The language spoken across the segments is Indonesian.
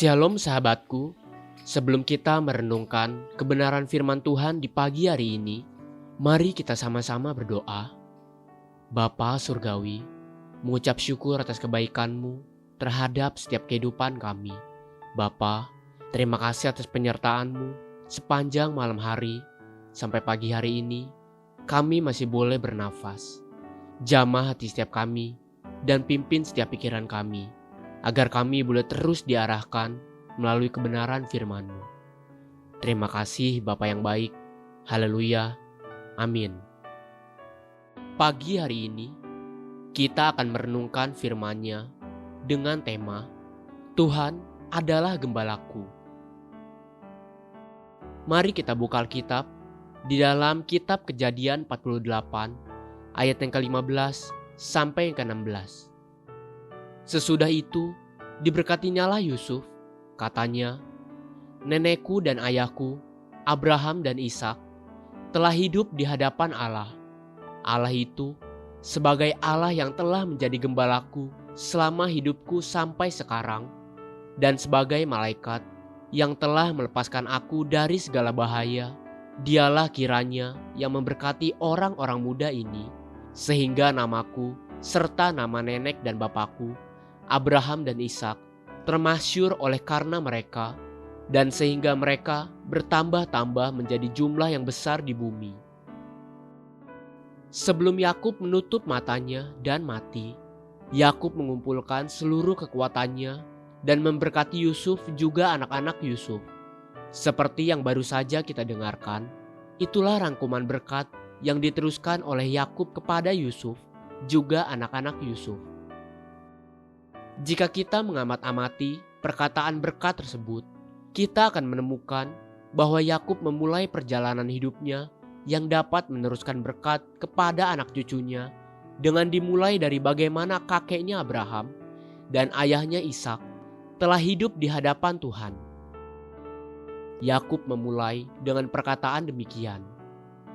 Shalom sahabatku, sebelum kita merenungkan kebenaran firman Tuhan di pagi hari ini, mari kita sama-sama berdoa. Bapa Surgawi, mengucap syukur atas kebaikan-Mu terhadap setiap kehidupan kami. Bapa, terima kasih atas penyertaan-Mu sepanjang malam hari sampai pagi hari ini, kami masih boleh bernafas. Jamah hati setiap kami dan pimpin setiap pikiran kami, agar kami boleh terus diarahkan melalui kebenaran firman-Mu. Terima kasih Bapa yang baik. Haleluya. Amin. Pagi hari ini, kita akan merenungkan firman-Nya dengan tema Tuhan adalah Gembalaku. Mari kita buka Alkitab di dalam kitab Kejadian 48 ayat yang ke-15 sampai yang ke-16. Sesudah itu, diberkatinyalah Yusuf, katanya, nenekku dan ayahku, Abraham dan Ishak, telah hidup di hadapan Allah. Allah itu sebagai Allah yang telah menjadi gembalaku selama hidupku sampai sekarang, dan sebagai malaikat yang telah melepaskan aku dari segala bahaya. Dialah kiranya yang memberkati orang-orang muda ini, sehingga namaku serta nama nenek dan bapakku, Abraham dan Ishak, termasyhur oleh karena mereka, dan sehingga mereka bertambah-tambah menjadi jumlah yang besar di bumi. Sebelum Yakub menutup matanya dan mati, Yakub mengumpulkan seluruh kekuatannya dan memberkati Yusuf juga anak-anak Yusuf. Seperti yang baru saja kita dengarkan, itulah rangkuman berkat yang diteruskan oleh Yakub kepada Yusuf, juga anak-anak Yusuf. Jika kita mengamat-amati perkataan berkat tersebut, kita akan menemukan bahwa Yakub memulai perjalanan hidupnya yang dapat meneruskan berkat kepada anak cucunya dengan dimulai dari bagaimana kakeknya Abraham dan ayahnya Ishak telah hidup di hadapan Tuhan. Yakub memulai dengan perkataan demikian.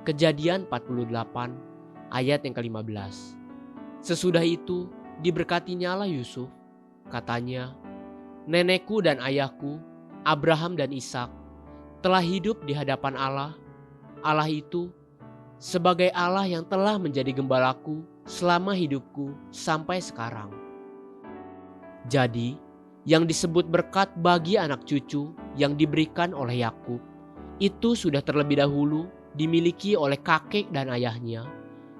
Kejadian 48 ayat yang ke-15. Sesudah itu diberkatinyalah Yusuf, katanya, nenekku dan ayahku, Abraham dan Ishak, telah hidup di hadapan Allah. Allah itu sebagai Allah yang telah menjadi gembalaku selama hidupku sampai sekarang. Jadi, yang disebut berkat bagi anak cucu yang diberikan oleh Yakub, itu sudah terlebih dahulu dimiliki oleh kakek dan ayahnya,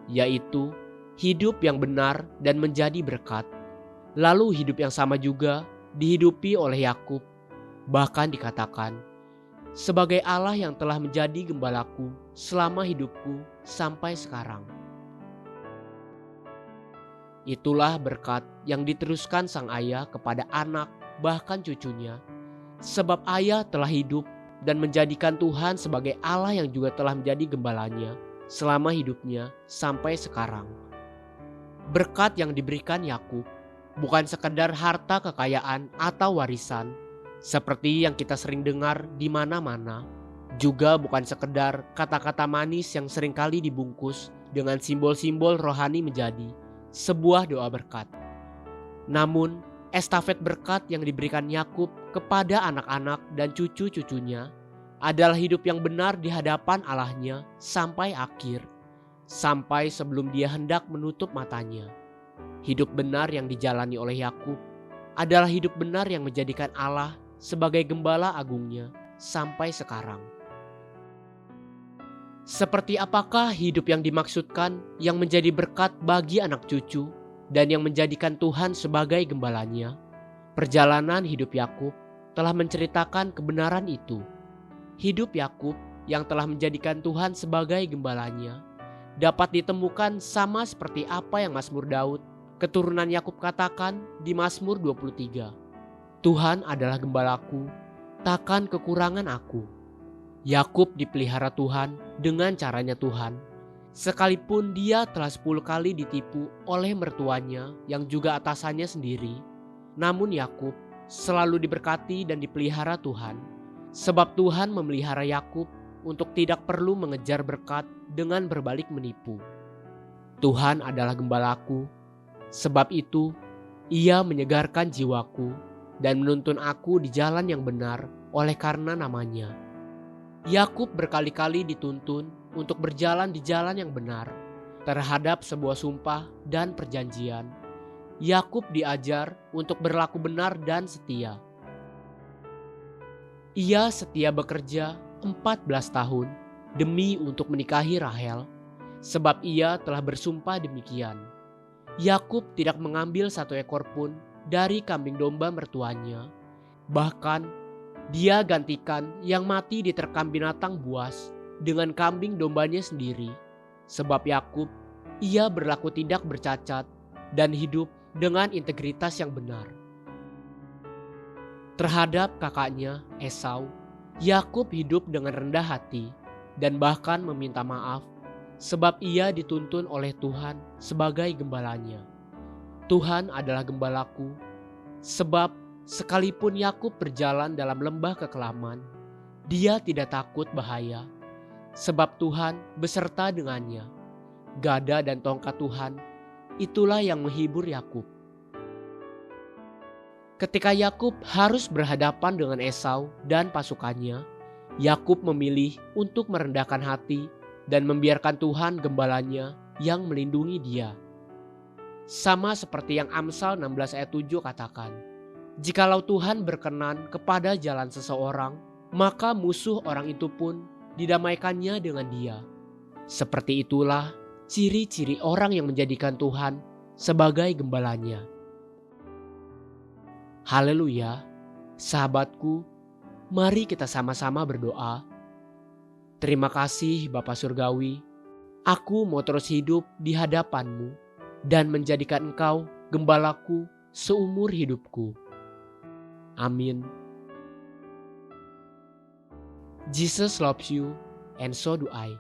yaitu hidup yang benar dan menjadi berkat. Lalu hidup yang sama juga dihidupi oleh Yakub. Bahkan dikatakan, sebagai Allah yang telah menjadi gembalaku selama hidupku sampai sekarang. Itulah berkat yang diteruskan sang ayah kepada anak bahkan cucunya. Sebab ayah telah hidup dan menjadikan Tuhan sebagai Allah yang juga telah menjadi gembalanya selama hidupnya sampai sekarang. Berkat yang diberikan Yakub bukan sekedar harta kekayaan atau warisan, seperti yang kita sering dengar di mana-mana. Juga bukan sekedar kata-kata manis yang seringkali dibungkus dengan simbol-simbol rohani menjadi sebuah doa berkat. Namun, estafet berkat yang diberikan Yakub kepada anak-anak dan cucu-cucunya adalah hidup yang benar di hadapan Allahnya sampai akhir, sampai sebelum dia hendak menutup matanya. Hidup benar yang dijalani oleh Yakub adalah hidup benar yang menjadikan Allah sebagai gembala agungnya sampai sekarang. Seperti apakah hidup yang dimaksudkan yang menjadi berkat bagi anak cucu dan yang menjadikan Tuhan sebagai gembalanya? Perjalanan hidup Yakub telah menceritakan kebenaran itu. Hidup Yakub yang telah menjadikan Tuhan sebagai gembalanya dapat ditemukan sama seperti apa yang Mazmur Daud, keturunan Yakub, katakan di Mazmur 23. Tuhan adalah gembalaku, takkan kekurangan aku. Yakub dipelihara Tuhan dengan caranya Tuhan. Sekalipun dia telah 10 kali ditipu oleh mertuanya yang juga atasannya sendiri, namun Yakub selalu diberkati dan dipelihara Tuhan. Sebab Tuhan memelihara Yakub untuk tidak perlu mengejar berkat dengan berbalik menipu. Tuhan adalah gembalaku, sebab itu Ia menyegarkan jiwaku. dan menuntun aku di jalan yang benar oleh karena namanya. Yakub berkali-kali dituntun untuk berjalan di jalan yang benar terhadap sebuah sumpah dan perjanjian. Yakub diajar untuk berlaku benar dan setia. Ia setia bekerja 14 tahun demi untuk menikahi Rahel, sebab ia telah bersumpah demikian. Yakub tidak mengambil satu ekor pun dari kambing domba mertuanya. Bahkan dia gantikan yang mati diterkam binatang buas dengan kambing dombanya sendiri. Sebab Yakub, ia berlaku tidak bercacat dan hidup dengan integritas yang benar. Terhadap kakaknya Esau, Yakub hidup dengan rendah hati dan bahkan meminta maaf sebab ia dituntun oleh Tuhan sebagai gembalanya. Tuhan adalah gembalaku, sebab sekalipun Yakub berjalan dalam lembah kekelaman, dia tidak takut bahaya, sebab Tuhan beserta dengannya. Gada dan tongkat Tuhan, itulah yang menghibur Yakub. Ketika Yakub harus berhadapan dengan Esau dan pasukannya, Yakub memilih untuk merendahkan hati dan membiarkan Tuhan gembalanya yang melindungi dia. Sama seperti yang Amsal 16 ayat 7 katakan, "Jikalau Tuhan berkenan kepada jalan seseorang, maka musuh orang itu pun didamaikannya dengan dia." Seperti itulah ciri-ciri orang yang menjadikan Tuhan sebagai gembalanya. Haleluya, sahabatku, mari kita sama-sama berdoa. Terima kasih Bapa Surgawi, aku mau terus hidup di hadapan-Mu dan menjadikan Engkau gembalaku seumur hidupku. Amin. Jesus loves you and so do I.